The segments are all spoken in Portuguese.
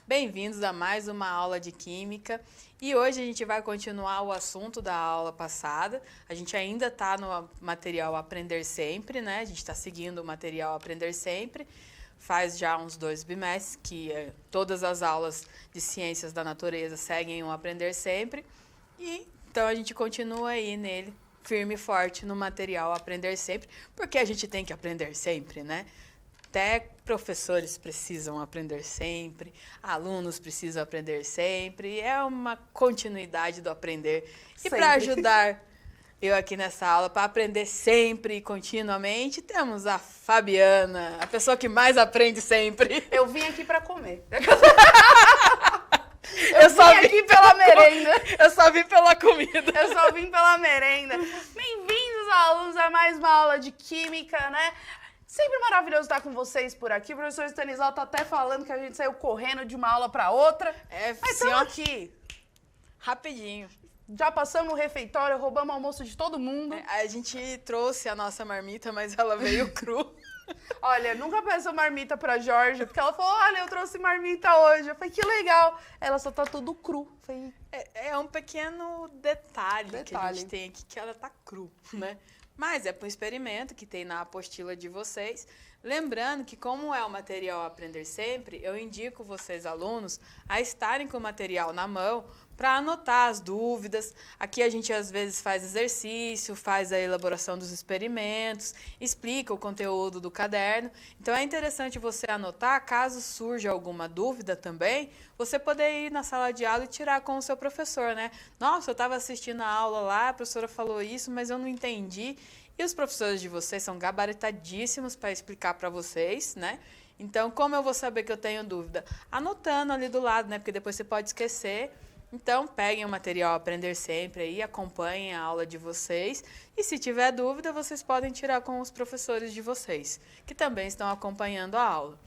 Bem-vindos a mais uma aula de Química e hoje a gente vai continuar o assunto da aula passada. A gente ainda está no material Aprender Sempre, né? A gente está seguindo o material Aprender Sempre. Faz já uns 2 bimestres que todas as aulas de Ciências da Natureza seguem o Aprender Sempre. E então a gente continua aí nele, firme e forte no material Aprender Sempre, porque a gente tem que aprender sempre, né? Até professores precisam aprender sempre, alunos precisam aprender sempre, é uma continuidade do aprender. E para ajudar eu aqui nessa aula, para aprender sempre e continuamente, temos a Fabiana, a pessoa que mais aprende sempre. Eu vim aqui para comer. Eu só vim aqui pela merenda. Eu só vim pela comida. Eu só vim pela merenda. Bem-vindos, alunos, a mais uma aula de Química, né? Sempre maravilhoso estar com vocês por aqui. O professor Stanislau tá até falando que a gente saiu correndo de uma aula para outra. Mas estamos aqui. Rapidinho. Já passamos o refeitório, roubamos o almoço de todo mundo. A gente trouxe a nossa marmita, mas ela veio cru. Olha, nunca peço marmita pra Jorge, porque ela falou, olha, eu trouxe marmita hoje. Eu falei, que legal. Ela só tá tudo cru. Falei, é um pequeno detalhe que a gente tem aqui, que ela tá cru, né? Mas é para um experimento que tem na apostila de vocês. Lembrando que, como é o material Aprender Sempre, eu indico vocês, alunos, a estarem com o material na mão para anotar as dúvidas. Aqui a gente, às vezes, faz exercício, faz a elaboração dos experimentos, explica o conteúdo do caderno. Então, é interessante você anotar, caso surja alguma dúvida também, você poder ir na sala de aula e tirar com o seu professor, né? Nossa, eu estava assistindo a aula lá, a professora falou isso, mas eu não entendi. E os professores de vocês são gabaritadíssimos para explicar para vocês, né? Então, como eu vou saber que eu tenho dúvida? Anotando ali do lado, né? Porque depois você pode esquecer. Então, peguem o material Aprender Sempre aí, acompanhem a aula de vocês. E se tiver dúvida, vocês podem tirar com os professores de vocês, que também estão acompanhando a aula.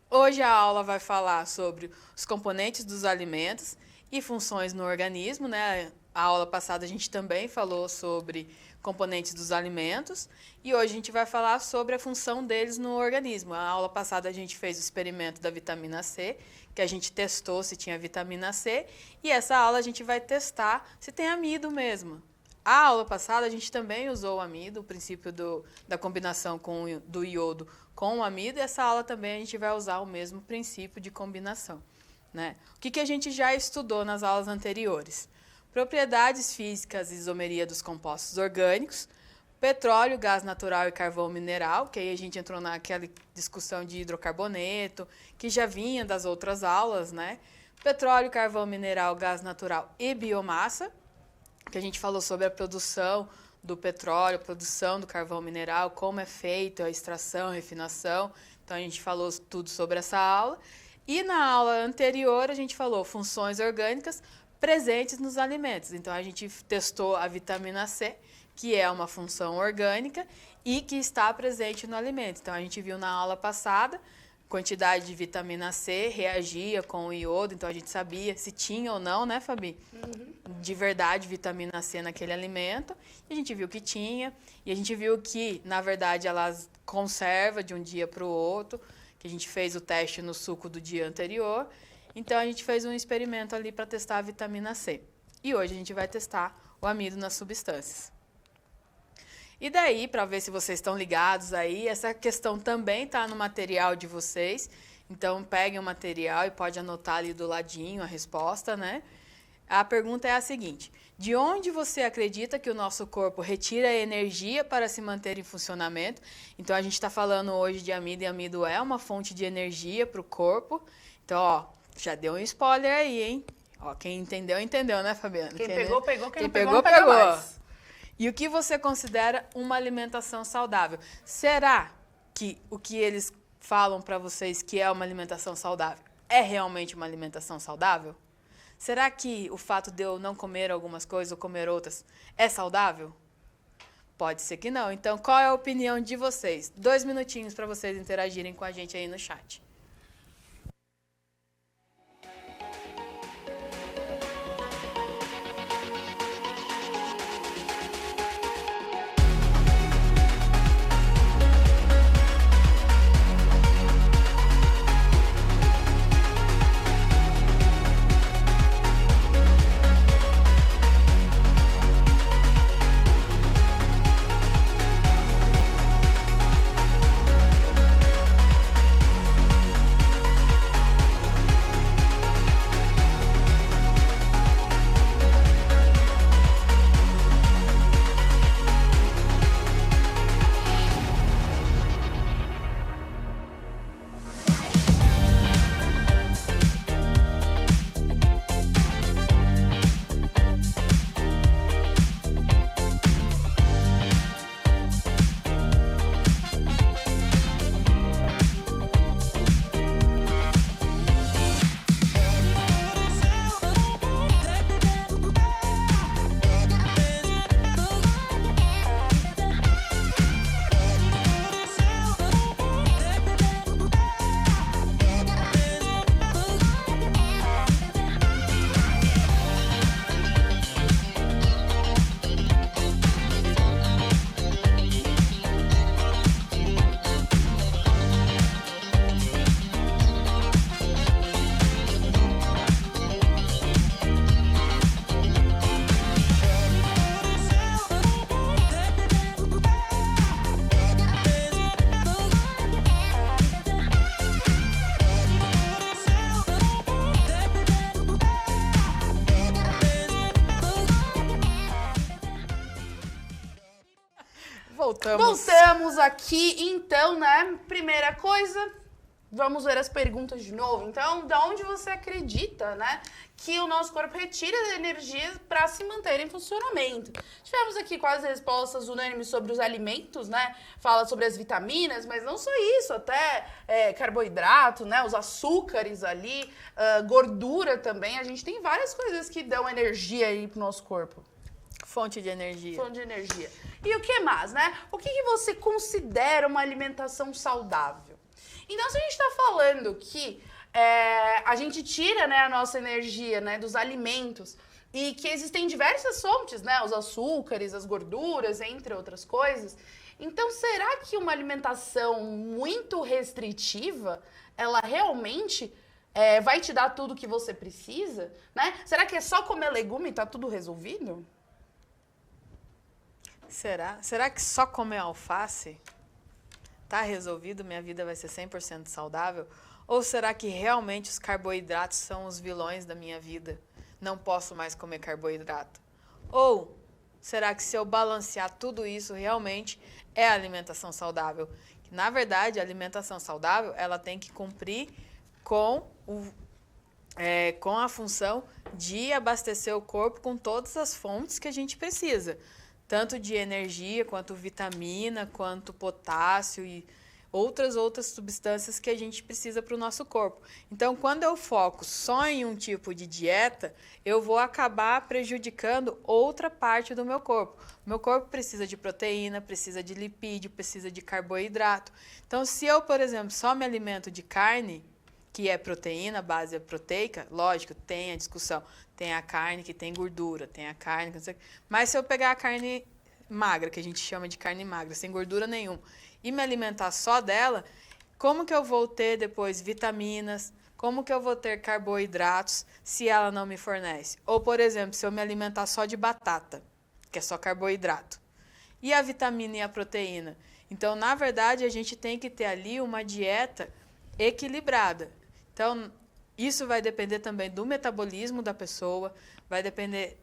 Hoje a aula vai falar sobre os componentes dos alimentos e funções no organismo, né? A aula passada a gente também falou sobre componentes dos alimentos e hoje a gente vai falar sobre a função deles no organismo. A aula passada a gente fez o experimento da vitamina C, que a gente testou se tinha vitamina C, e essa aula a gente vai testar se tem amido mesmo. A aula passada a gente também usou o amido, o princípio da combinação do iodo com o amido, e essa aula também a gente vai usar o mesmo princípio de combinação, né? O que a gente já estudou nas aulas anteriores? Propriedades físicas e isomeria dos compostos orgânicos, petróleo, gás natural e carvão mineral, que aí a gente entrou naquela discussão de hidrocarboneto, que já vinha das outras aulas, né? Petróleo, carvão mineral, gás natural e biomassa, que a gente falou sobre a produção do petróleo, a produção do carvão mineral, como é feito a extração, a refinação. Então, a gente falou tudo sobre essa aula. E na aula anterior, a gente falou funções orgânicas presentes nos alimentos. Então, a gente testou a vitamina C, que é uma função orgânica e que está presente no alimento. Então, a gente viu na aula passada, quantidade de vitamina C reagia com o iodo, então a gente sabia se tinha ou não, né, Fabi? De verdade, vitamina C naquele alimento. E a gente viu que tinha, e a gente viu que, na verdade, ela conserva de um dia para o outro, que a gente fez o teste no suco do dia anterior. Então, a gente fez um experimento ali para testar a vitamina C. E hoje a gente vai testar o amido nas substâncias. E daí, para ver se vocês estão ligados aí, essa questão também está no material de vocês. Então, peguem o material e pode anotar ali do ladinho a resposta, né? A pergunta é a seguinte: de onde você acredita que o nosso corpo retira energia para se manter em funcionamento? Então, a gente está falando hoje de amido, e amido é uma fonte de energia para o corpo. Então, ó, já deu um spoiler aí, hein? Ó, quem entendeu, entendeu, né, Fabiana? Quem pegou, pegou. Quem não pegou, não pega mais. E o que você considera uma alimentação saudável? Será que o que eles falam para vocês que é uma alimentação saudável é realmente uma alimentação saudável? Será que o fato de eu não comer algumas coisas ou comer outras é saudável? Pode ser que não. Então, qual é a opinião de vocês? 2 minutinhos para vocês interagirem com a gente aí no chat. Voltamos aqui, então, né? Primeira coisa, vamos ver as perguntas de novo. Então, da onde você acredita, né, que o nosso corpo retira energia para se manter em funcionamento? Tivemos aqui quase respostas unânimes sobre os alimentos, né? Fala sobre as vitaminas, mas não só isso, até carboidrato, né? Os açúcares ali, gordura também. A gente tem várias coisas que dão energia aí pro nosso corpo. Fonte de energia. Fonte de energia. E o que mais, né? O que você considera uma alimentação saudável? Então, se a gente está falando que a gente tira, né, a nossa energia, né, dos alimentos e que existem diversas fontes, né, os açúcares, as gorduras, entre outras coisas, então será que uma alimentação muito restritiva, ela realmente vai te dar tudo que você precisa, né? Será que é só comer legume e tá tudo resolvido? Será? Será que só comer alface tá resolvido, minha vida vai ser 100% saudável? Ou será que realmente os carboidratos são os vilões da minha vida? Não posso mais comer carboidrato? Ou será que se eu balancear tudo isso, realmente é a alimentação saudável? Na verdade, a alimentação saudável, ela tem que cumprir com a função de abastecer o corpo com todas as fontes que a gente precisa. Tanto de energia, quanto vitamina, quanto potássio e outras substâncias que a gente precisa para o nosso corpo. Então, quando eu foco só em um tipo de dieta, eu vou acabar prejudicando outra parte do meu corpo. Meu corpo precisa de proteína, precisa de lipídio, precisa de carboidrato. Então, se eu, por exemplo, só me alimento de carne, que é proteína, base é proteica, lógico, tem a discussão. Tem a carne que tem gordura, tem a carne que não sei. Mas se eu pegar a carne magra, que a gente chama de carne magra, sem gordura nenhuma, e me alimentar só dela, como que eu vou ter depois vitaminas? Como que eu vou ter carboidratos se ela não me fornece? Ou, por exemplo, se eu me alimentar só de batata, que é só carboidrato. E a vitamina e a proteína? Então, na verdade, a gente tem que ter ali uma dieta equilibrada. Então, isso vai depender também do metabolismo da pessoa, vai depender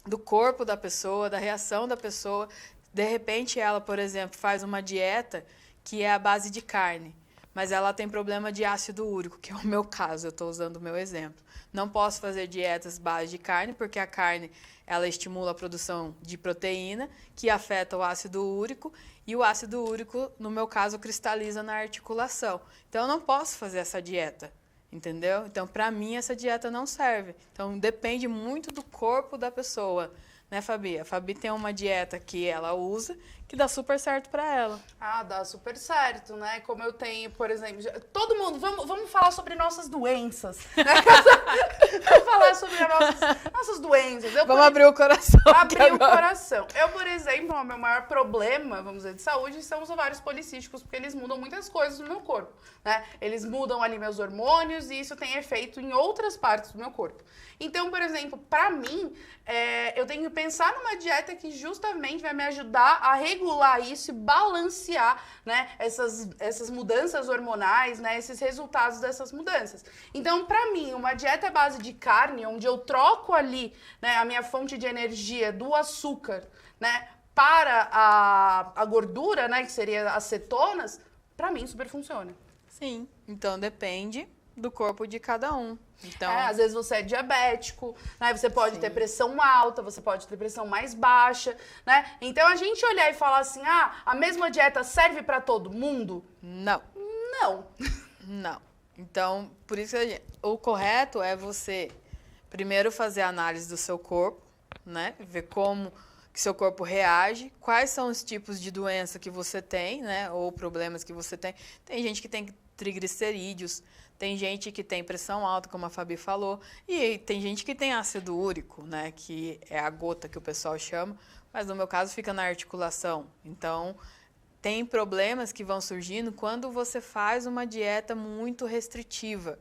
do corpo da pessoa, da reação da pessoa. De repente, ela, por exemplo, faz uma dieta que é à base de carne, mas ela tem problema de ácido úrico, que é o meu caso, eu estou usando o meu exemplo. Não posso fazer dietas base de carne, porque a carne ela estimula a produção de proteína, que afeta o ácido úrico, e o ácido úrico, no meu caso, cristaliza na articulação. Então, eu não posso fazer essa dieta, entendeu? Então, para mim, essa dieta não serve. Então, depende muito do corpo da pessoa, né, Fabi? A Fabi tem uma dieta que ela usa, que dá super certo para ela. Ah, dá super certo, né? Como eu tenho, por exemplo... Todo mundo, vamos falar sobre nossas doenças. Né? Vamos falar sobre as nossas doenças. Vamos abrir o coração. Abrir o coração. Eu, por exemplo, o meu maior problema, vamos dizer, de saúde, são os ovários policísticos, porque eles mudam muitas coisas no meu corpo, né? Eles mudam ali meus hormônios e isso tem efeito em outras partes do meu corpo. Então, por exemplo, para mim, eu tenho que pensar numa dieta que justamente vai me ajudar a regular isso e balancear, né, essas mudanças hormonais, né, esses resultados dessas mudanças. Então, para mim, uma dieta à base de carne, onde eu troco ali, né, a minha fonte de energia do açúcar, né, para a gordura, né, que seria as cetonas, para mim super funciona. Sim, então depende do corpo de cada um. Então, às vezes você é diabético, né? Você pode ter pressão alta, você pode ter pressão mais baixa, né? Então a gente olhar e falar assim, a mesma dieta serve para todo mundo? Não. Não. Então, por isso o correto é você primeiro fazer a análise do seu corpo, né? Ver como que seu corpo reage, quais são os tipos de doença que você tem, né? Ou problemas que você tem. Tem gente que tem triglicerídeos, tem gente que tem pressão alta, como a Fabi falou, e tem gente que tem ácido úrico, né, que é a gota que o pessoal chama, mas no meu caso fica na articulação. Então, tem problemas que vão surgindo quando você faz uma dieta muito restritiva.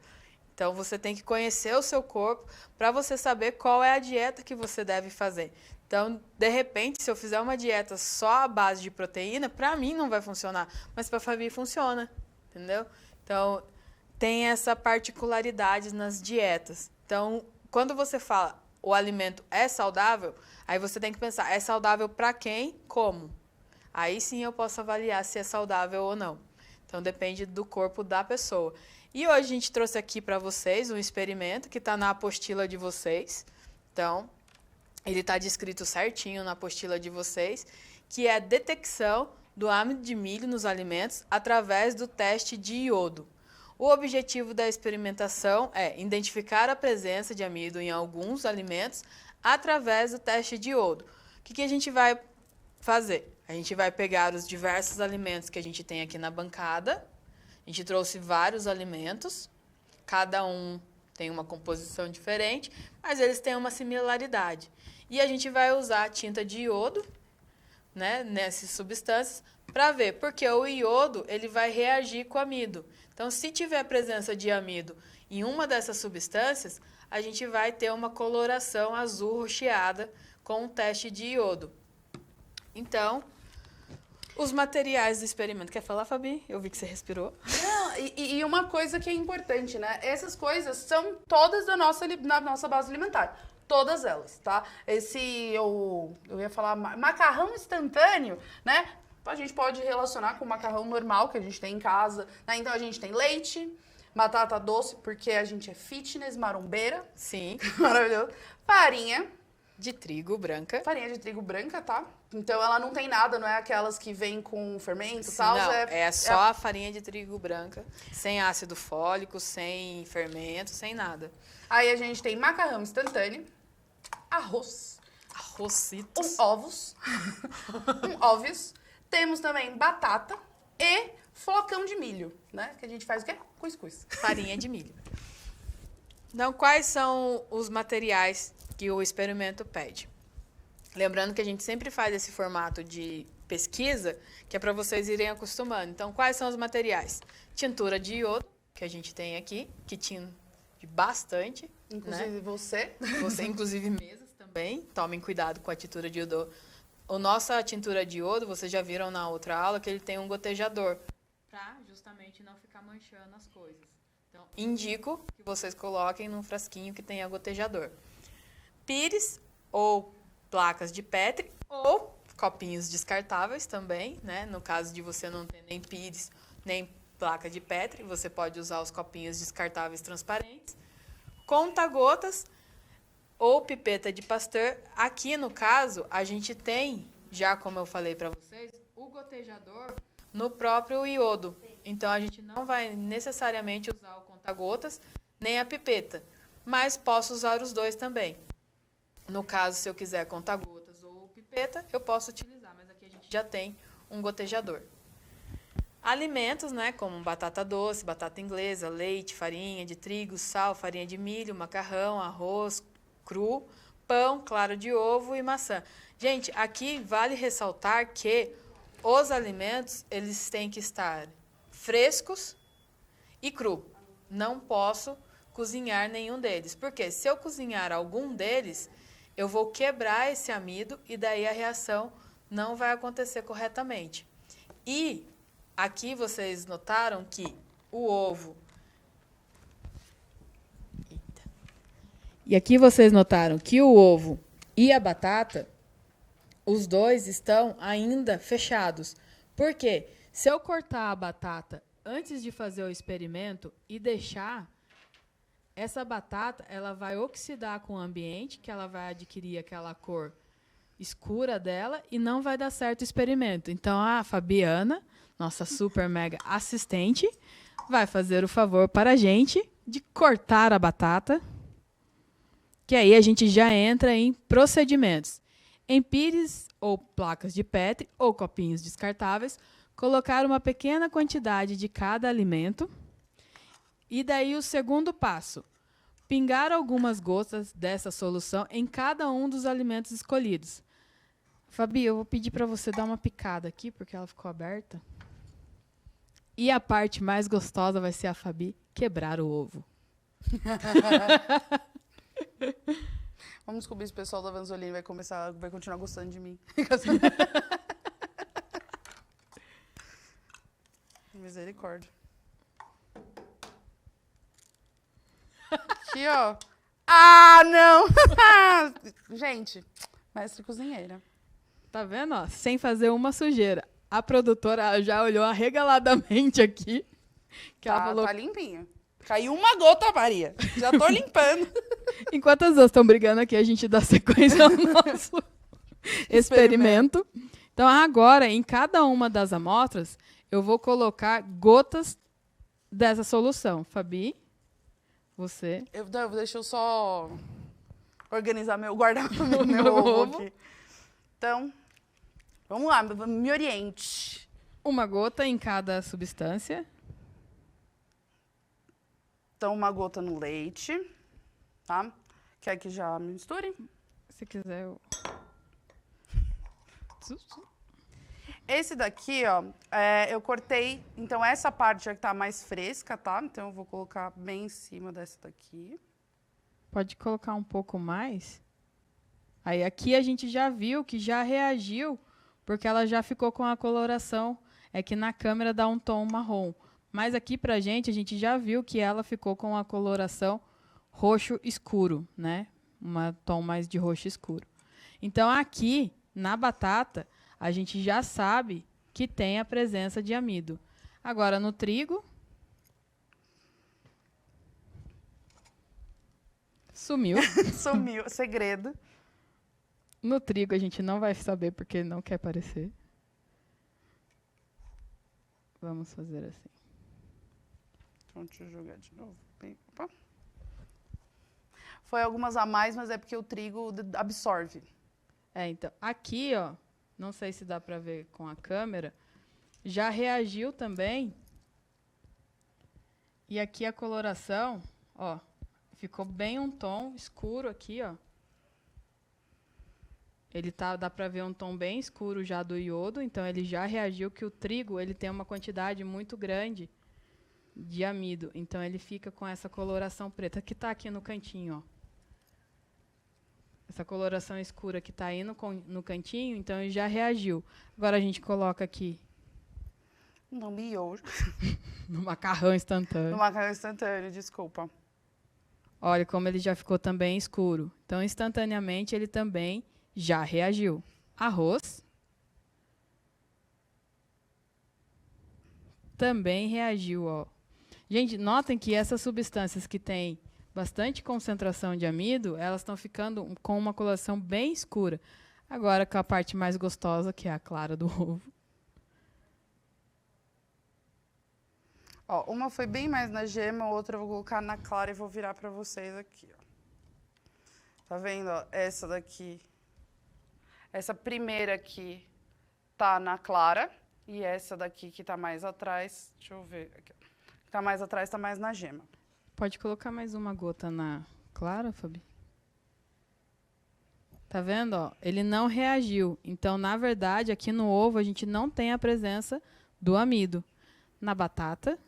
Então, você tem que conhecer o seu corpo para você saber qual é a dieta que você deve fazer. Então, de repente, se eu fizer uma dieta só à base de proteína, para mim não vai funcionar, mas para a Fabi funciona, entendeu? Então, tem essa particularidade nas dietas. Então, quando você fala o alimento é saudável, aí você tem que pensar, é saudável para quem? Como? Aí sim eu posso avaliar se é saudável ou não. Então, depende do corpo da pessoa. E hoje a gente trouxe aqui para vocês um experimento que está na apostila de vocês. Então, ele está descrito certinho na apostila de vocês, que é a detecção do amido de milho nos alimentos através do teste de iodo. O objetivo da experimentação é identificar a presença de amido em alguns alimentos através do teste de iodo. O que a gente vai fazer? A gente vai pegar os diversos alimentos que a gente tem aqui na bancada. A gente trouxe vários alimentos, cada um tem uma composição diferente, mas eles têm uma similaridade. E a gente vai usar a tinta de iodo, né, nessas substâncias, para ver, porque o iodo ele vai reagir com o amido. Então, se tiver presença de amido em uma dessas substâncias, a gente vai ter uma coloração azul rocheada com o teste de iodo. Então, os materiais do experimento. Quer falar, Fabi? Eu vi que você respirou. Não, e uma coisa que é importante, né? Essas coisas são todas da na nossa base alimentar. Todas elas, tá? Eu ia falar macarrão instantâneo, né? A gente pode relacionar com o macarrão normal que a gente tem em casa, né? Então a gente tem leite, batata doce, porque a gente é fitness, marombeira. Sim. Maravilhoso. Farinha. De trigo branca. Farinha de trigo branca, tá? Então ela não tem nada, não é aquelas que vêm com fermento e tal. Não, é só a farinha de trigo branca, sem ácido fólico, sem fermento, sem nada. Aí a gente tem macarrão instantâneo, arroz. Arrozitos. Ovos. Óvulos. Temos também batata e flocão de milho, né? Que a gente faz o quê? Cuscuz. Farinha de milho. Então, quais são os materiais que o experimento pede? Lembrando que a gente sempre faz esse formato de pesquisa, que é para vocês irem acostumando. Então, quais são os materiais? Tintura de iodo, que a gente tem aqui, que tinha bastante. Inclusive né? você. Você, inclusive mesas também. Tomem cuidado com a tintura de iodo. A nossa tintura de iodo, vocês já viram na outra aula, que ele tem um gotejador, para justamente não ficar manchando as coisas. Então, indico que vocês coloquem num frasquinho que tenha gotejador. Pires ou placas de Petri ou copinhos descartáveis também, né? No caso de você não ter nem pires, nem placa de Petri, você pode usar os copinhos descartáveis transparentes. Conta-gotas ou pipeta de Pasteur. Aqui, no caso, a gente tem, já como eu falei para vocês, o gotejador no próprio iodo. Então, a gente não vai necessariamente usar o conta-gotas nem a pipeta, mas posso usar os dois também. No caso, se eu quiser conta-gotas ou pipeta, eu posso utilizar, mas aqui a gente já tem um gotejador. Alimentos, né, como batata doce, batata inglesa, leite, farinha de trigo, sal, farinha de milho, macarrão, arroz cru, pão, claro de ovo e maçã. Gente, aqui vale ressaltar que os alimentos, eles têm que estar frescos e cru. Não posso cozinhar nenhum deles, porque se eu cozinhar algum deles, eu vou quebrar esse amido e daí a reação não vai acontecer corretamente. E aqui vocês notaram que o ovo... Eita. E aqui vocês notaram que o ovo e a batata, os dois estão ainda fechados. Por quê? Se eu cortar a batata antes de fazer o experimento e deixar... Essa batata, ela vai oxidar com o ambiente, que ela vai adquirir aquela cor escura dela e não vai dar certo o experimento. Então, a Fabiana, nossa super mega assistente, vai fazer o favor para a gente de cortar a batata, que aí a gente já entra em procedimentos. Em pires ou placas de Petri ou copinhos descartáveis, colocar uma pequena quantidade de cada alimento. E daí o segundo passo, pingar algumas gotas dessa solução em cada um dos alimentos escolhidos. Fabi, eu vou pedir para você dar uma picada aqui, porque ela ficou aberta. E a parte mais gostosa vai ser a Fabi quebrar o ovo. Vamos descobrir se o pessoal da Vanzolini vai continuar gostando de mim. Misericórdia. Aqui, ó. Ah, não! Gente, mestre cozinheira. Tá vendo, ó? Sem fazer uma sujeira. A produtora já olhou arregaladamente aqui. Que ela falou... Tá limpinho. Caiu uma gota, Maria. Já tô limpando. Enquanto as duas estão brigando aqui, a gente dá sequência ao nosso experimento. Então, agora, em cada uma das amostras, eu vou colocar gotas dessa solução. Fabi, você... Deixa eu só organizar guardar meu ovo aqui. Então, vamos lá, me oriente. Uma gota em cada substância. Então, uma gota no leite, tá? Quer que já misture? Se quiser, eu... Esse daqui, ó, eu cortei, então essa parte já tá mais fresca, tá? Então eu vou colocar bem em cima dessa daqui. Pode colocar um pouco mais. Aí aqui a gente já viu que já reagiu, porque ela já ficou com a coloração. É que na câmera dá um tom marrom. Mas aqui pra gente, a gente já viu que ela ficou com a coloração roxo escuro, né? Um tom mais de roxo escuro. Então aqui, na batata, a gente já sabe que tem a presença de amido. Agora, no trigo... Sumiu. Sumiu, segredo. No trigo a gente não vai saber porque não quer aparecer. Vamos fazer assim. Então, deixa eu jogar de novo. Opa. Foi algumas a mais, mas é porque o trigo absorve. Então, aqui, ó, não sei se dá para ver com a câmera, já reagiu também. E aqui a coloração, ó, ficou bem um tom escuro aqui, ó. Dá para ver um tom bem escuro já do iodo, então ele já reagiu que o trigo, ele tem uma quantidade muito grande de amido. Então ele fica com essa coloração preta que está aqui no cantinho, ó. Essa coloração escura que está aí no cantinho, então ele já reagiu. Agora a gente coloca aqui no miojo. No macarrão instantâneo. No macarrão instantâneo, desculpa. Olha como ele já ficou também escuro. Então, instantaneamente, ele também já reagiu. Arroz. Também reagiu, ó. Gente, notem que essas substâncias que têm bastante concentração de amido, elas estão ficando com uma coloração bem escura. Agora, com a parte mais gostosa, que é a clara do ovo. Ó, uma foi bem mais na gema, a outra eu vou colocar na clara e vou virar pra vocês aqui, ó. Tá vendo, ó? Essa daqui. Essa primeira aqui tá na clara. E essa daqui que tá mais atrás, deixa eu ver aqui, ó. Tá mais atrás, tá mais na gema. Pode colocar mais uma gota na clara, Fabi? Tá vendo, ó? Ele não reagiu. Então, na verdade, aqui no ovo, a gente não tem a presença do amido. Na batata...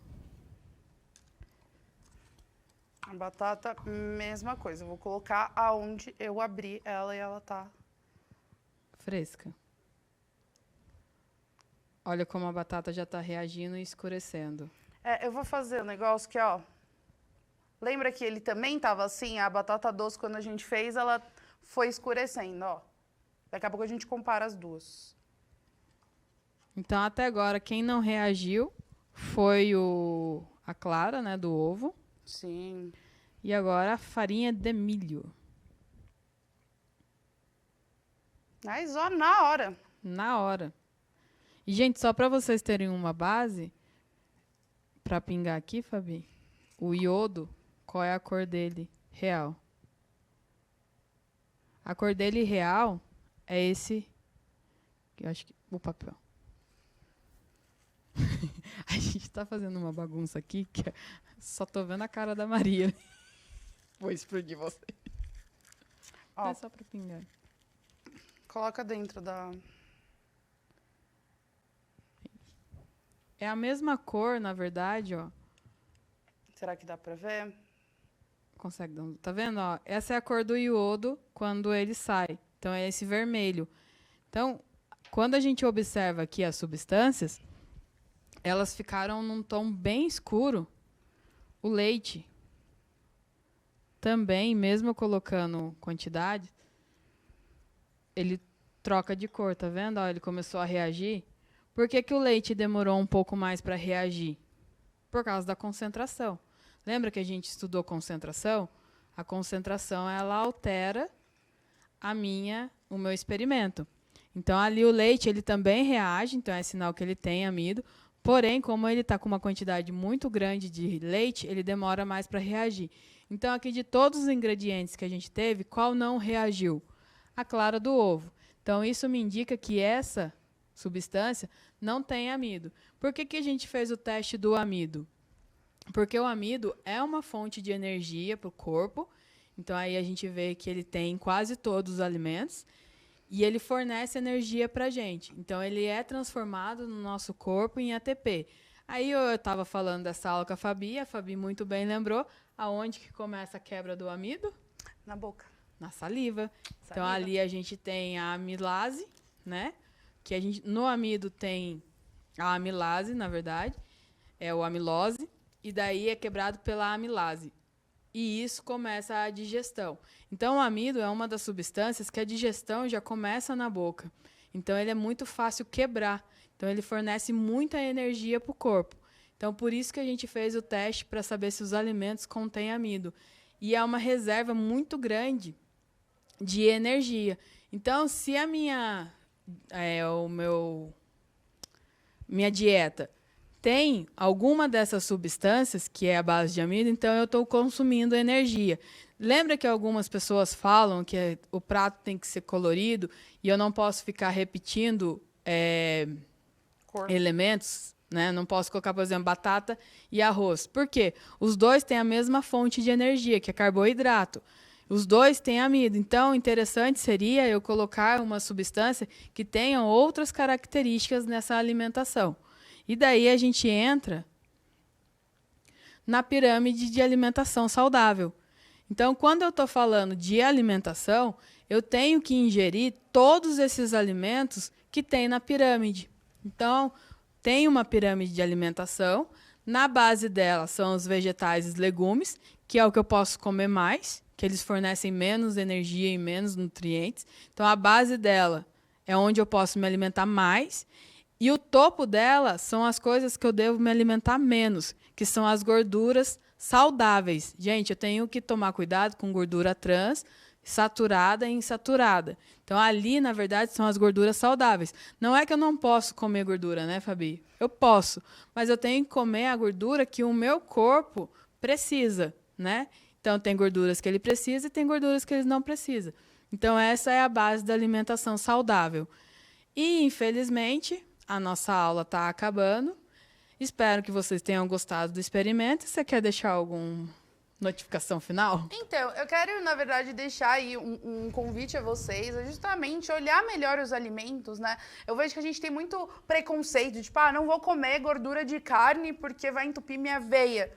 A batata, mesma coisa. Eu vou colocar aonde eu abri ela e ela tá... fresca. Olha como a batata já tá reagindo e escurecendo. Eu vou fazer um negócio que, ó... Lembra que ele também tava assim? A batata doce, quando a gente fez, ela foi escurecendo, ó. Daqui a pouco a gente compara as duas. Então, até agora, quem não reagiu foi a clara, né, do ovo. Sim. E agora a farinha de milho. Mas, ó, na hora. Na hora. E, gente, só para vocês terem uma base, para pingar aqui, Fabi, o iodo, qual é a cor dele real? A cor dele real é esse, eu acho que, o papel. A gente tá fazendo uma bagunça aqui que só tô vendo a cara da Maria. Vou explodir você. Ó, é só para pingar. Coloca dentro da... É a mesma cor, na verdade, ó. Será que dá pra ver? Consegue dar um... Tá vendo, ó? Essa é a cor do iodo quando ele sai. Então, é esse vermelho. Então, quando a gente observa aqui as substâncias, elas ficaram num tom bem escuro. O leite também, mesmo colocando quantidade, ele troca de cor, tá vendo? Ó, ele começou a reagir. Por que que o leite demorou um pouco mais para reagir? Por causa da concentração. Lembra que a gente estudou concentração? A concentração, ela altera o meu experimento. Então, ali o leite, ele também reage, então é sinal que ele tem amido. Porém, como ele está com uma quantidade muito grande de leite, ele demora mais para reagir. Então, aqui de todos os ingredientes que a gente teve, qual não reagiu? A clara do ovo. Então, isso me indica que essa substância não tem amido. Por que que a gente fez o teste do amido? Porque o amido é uma fonte de energia para o corpo. Então, aí a gente vê que ele tem em quase todos os alimentos. E ele fornece energia para a gente. Então, ele é transformado no nosso corpo em ATP. Aí eu estava falando dessa aula com a Fabi muito bem lembrou aonde que começa a quebra do amido? Na boca. Na saliva. Então, ali a gente tem a amilase, né? Que no amido tem a amilase, na verdade, é o amilose, e daí é quebrado pela amilase. E isso começa a digestão. Então, o amido é uma das substâncias que a digestão já começa na boca. Então, ele é muito fácil quebrar. Então, ele fornece muita energia para o corpo. Então, por isso que a gente fez o teste para saber se os alimentos contêm amido. E é uma reserva muito grande de energia. Então, se a minha dieta tem alguma dessas substâncias, que é a base de amido, então eu estou consumindo energia. Lembra que algumas pessoas falam que o prato tem que ser colorido e eu não posso ficar repetindo elementos, né? Não posso colocar, por exemplo, batata e arroz. Por quê? Os dois têm a mesma fonte de energia, que é carboidrato. Os dois têm amido. Então, interessante seria eu colocar uma substância que tenha outras características nessa alimentação. E daí a gente entra na pirâmide de alimentação saudável. Então, quando eu estou falando de alimentação, eu tenho que ingerir todos esses alimentos que tem na pirâmide. Então, tem uma pirâmide de alimentação. Na base dela são os vegetais e os legumes, que é o que eu posso comer mais, que eles fornecem menos energia e menos nutrientes. Então, a base dela é onde eu posso me alimentar mais. E o topo dela são as coisas que eu devo me alimentar menos, que são as gorduras saudáveis. Gente, eu tenho que tomar cuidado com gordura trans, saturada e insaturada. Então, ali, na verdade, são as gorduras saudáveis. Não é que eu não posso comer gordura, né, Fabi? Eu posso, mas eu tenho que comer a gordura que o meu corpo precisa, né? Então, tem gorduras que ele precisa e tem gorduras que ele não precisa. Então, essa é a base da alimentação saudável. E, infelizmente, a nossa aula está acabando. Espero que vocês tenham gostado do experimento. Você quer deixar alguma notificação final? Então, eu quero, na verdade, deixar aí um convite a vocês, a justamente olhar melhor os alimentos, né? Eu vejo que a gente tem muito preconceito, tipo, não vou comer gordura de carne porque vai entupir minha veia.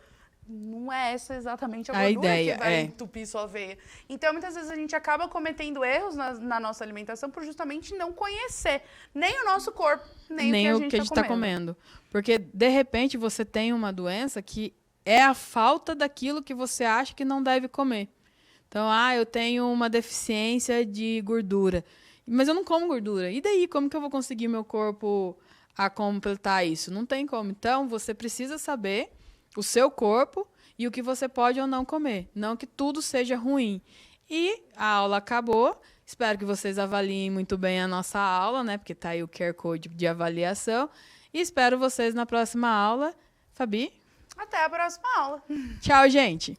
Não é essa exatamente a gordura ideia, que vai entupir sua veia. Então, muitas vezes a gente acaba cometendo erros na nossa alimentação por justamente não conhecer nem o nosso corpo, nem o que a gente está comendo. Porque, de repente, você tem uma doença que é a falta daquilo que você acha que não deve comer. Então, eu tenho uma deficiência de gordura, mas eu não como gordura. E daí, como que eu vou conseguir meu corpo a completar isso? Não tem como. Então, você precisa saber o seu corpo e o que você pode ou não comer. Não que tudo seja ruim. E a aula acabou. Espero que vocês avaliem muito bem a nossa aula, né? Porque tá aí o QR Code de avaliação. E espero vocês na próxima aula. Fabi? Até a próxima aula. Tchau, gente.